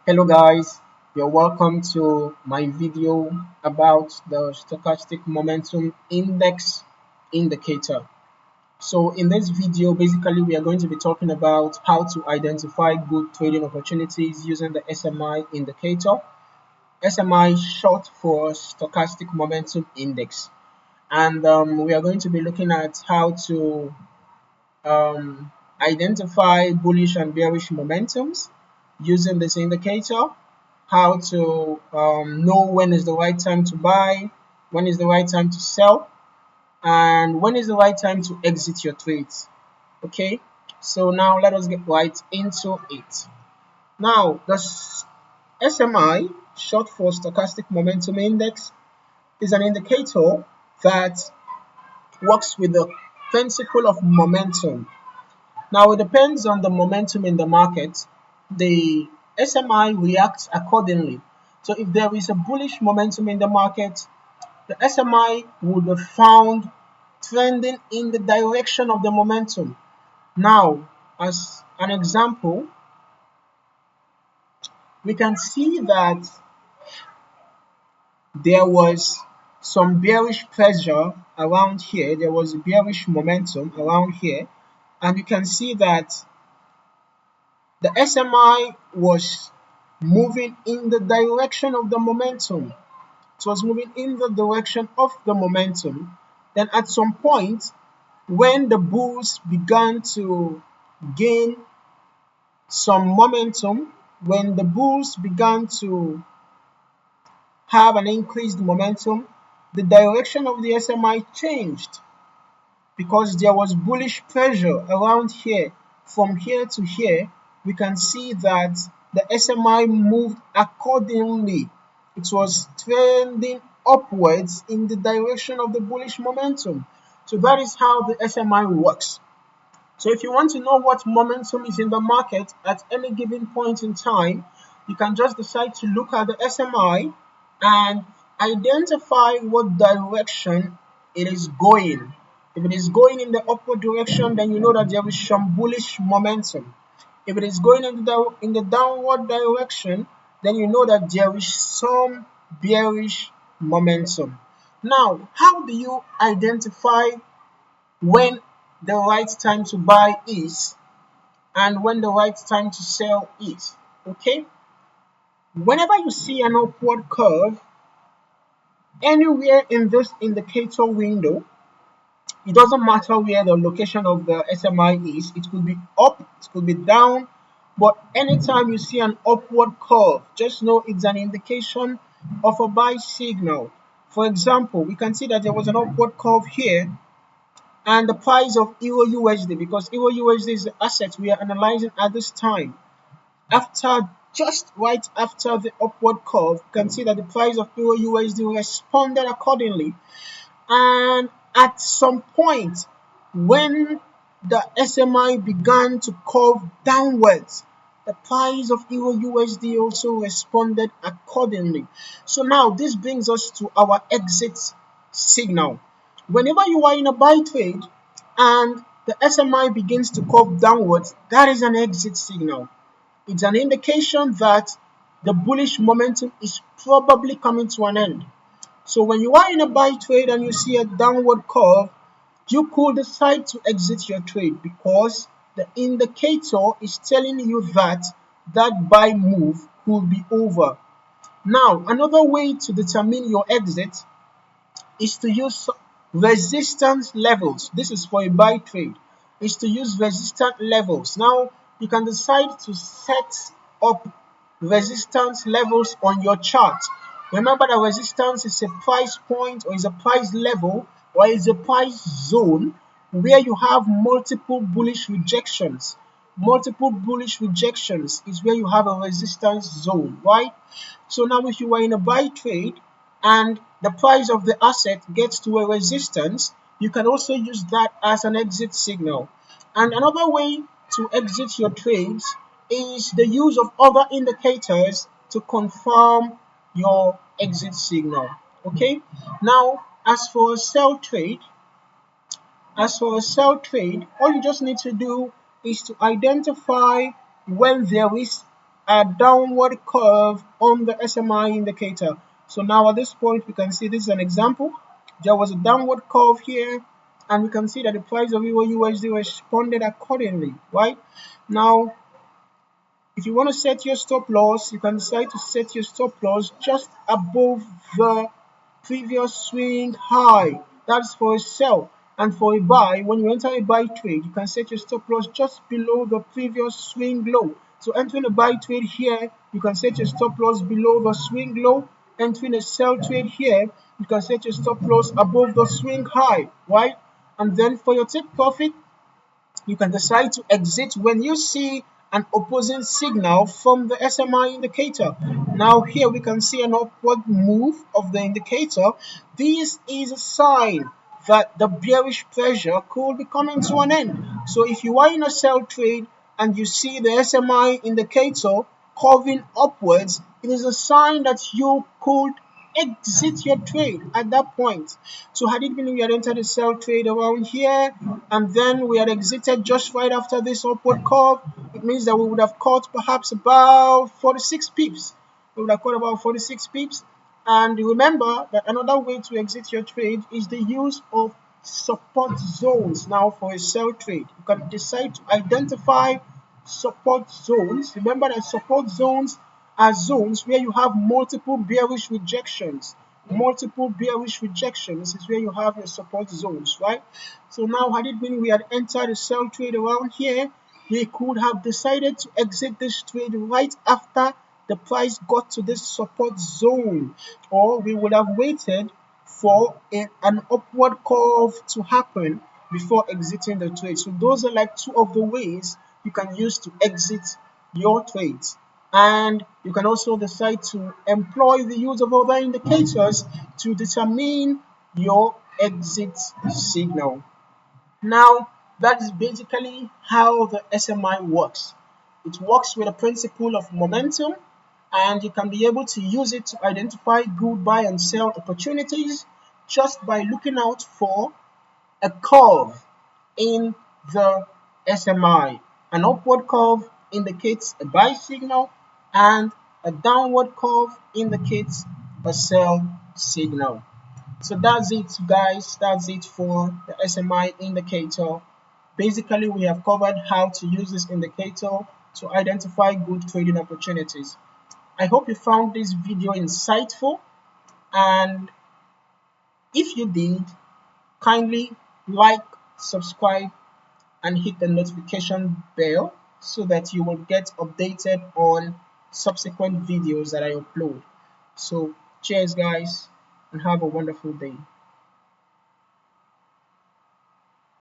Hello guys, you're welcome to my video about the Stochastic Momentum Index indicator. So in this video, basically we are going to be talking about how to identify good trading opportunities using the SMI indicator. SMI short for Stochastic Momentum Index. And we are going to be looking at how to identify bullish and bearish momentums using this indicator, how to know when is the right time to buy, when is the right time to sell, and when is the right time to exit your trades. Okay, so now let us get right into it. Now, the SMI, short for Stochastic Momentum Index, is an indicator that works with the principle of momentum. Now, it depends on the momentum in the market. The SMI reacts accordingly. So, if there is a bullish momentum in the market, the SMI would be found trending in the direction of the momentum. Now, as an example, we can see that there was some bearish pressure around here. There was a bearish momentum around here, and you can see that the SMI was moving in the direction of the momentum. It was moving in the direction of the momentum. Then at some point, when the bulls began to gain some momentum, when the bulls began to have an increased momentum, the direction of the SMI changed because there was bullish pressure around here. From here to here, we can see that the SMI moved accordingly. It was trending upwards in the direction of the bullish momentum. So that is how the SMI works. So if you want to know what momentum is in the market at any given point in time, you can just decide to look at the SMI and identify what direction it is going. If it is going in the upward direction, then you know that there is some bullish momentum. If it is going in the downward direction, then you know that there is some bearish momentum. Now, how do you identify when the right time to buy is and when the right time to sell is? Okay, whenever you see an upward curve anywhere in this indicator window, it doesn't matter where the location of the SMI is. It could be up, it could be down, but anytime you see an upward curve, just know it's an indication of a buy signal. For example, we can see that there was an upward curve here, and the price of Euro USD, because Euro USD is the asset we are analyzing at this time. Just right after the upward curve, you can see that the price of Euro USD responded accordingly. And at some point, when the SMI began to curve downwards, the price of Euro USD also responded accordingly. So now this brings us to our exit signal. Whenever you are in a buy trade and the SMI begins to curve downwards, that is an exit signal. It's an indication that the bullish momentum is probably coming to an end. So when you are in a buy trade and you see a downward curve, you could decide to exit your trade because the indicator is telling you that that buy move could be over. Now, another way to determine your exit is to use resistance levels. This is for a buy trade. Is to use resistance levels. Now, you can decide to set up resistance levels on your chart. Remember that resistance is a price point or is a price level or is a price zone where you have multiple bullish rejections. Multiple bullish rejections is where you have a resistance zone, right? So now if you are in a buy trade and the price of the asset gets to a resistance, you can also use that as an exit signal. And another way to exit your trades is the use of other indicators to confirm your exit signal. Okay, now as for a sell trade, all you just need to do is to identify when there is a downward curve on the SMI indicator. So now at this point, we can see this is an example. There was a downward curve here, and we can see that the price of EUR/USD responded accordingly, right? Now, if you want to set your stop loss, you can decide to set your stop loss just above the previous swing high. That's for a sell. And for a buy, when you enter a buy trade, you can set your stop loss just below the previous swing low. So entering a buy trade here, you can set your stop loss below the swing low. Entering a sell trade here, you can set your stop loss above the swing high, right? And then for your take profit, you can decide to exit when you see an opposing signal from the SMI indicator. Now here we can see an upward move of the indicator. This is a sign that the bearish pressure could be coming to an end. So if you are in a sell trade and you see the SMI indicator curving upwards, it is a sign that you could exit your trade at that point. So had it been we had entered a sell trade around here and then we had exited just right after this upward curve, it means that we would have caught perhaps about 46 pips. We would have caught about 46 pips. And remember that another way to exit your trade is the use of support zones. Now for a sell trade, you can decide to identify support zones. Remember that support zones are zones where you have multiple bearish rejections. Multiple bearish rejections is where you have your support zones, right? So now had it been we had entered a sell trade around here, we could have decided to exit this trade right after the price got to this support zone, or we would have waited for an upward curve to happen before exiting the trade. So those are like two of the ways you can use to exit your trades. And you can also decide to employ the use of other indicators to determine your exit signal. Now, that is basically how the SMI works. It works with a principle of momentum, and you can be able to use it to identify good buy and sell opportunities just by looking out for a curve in the SMI. An upward curve indicates a buy signal, and a downward curve indicates a sell signal. So that's it, guys. That's it for the SMI indicator. Basically, we have covered how to use this indicator to identify good trading opportunities. I hope you found this video insightful, and if you did, kindly like, subscribe, and hit the notification bell so that you will get updated on subsequent videos that I upload. So cheers, guys, and have a wonderful day.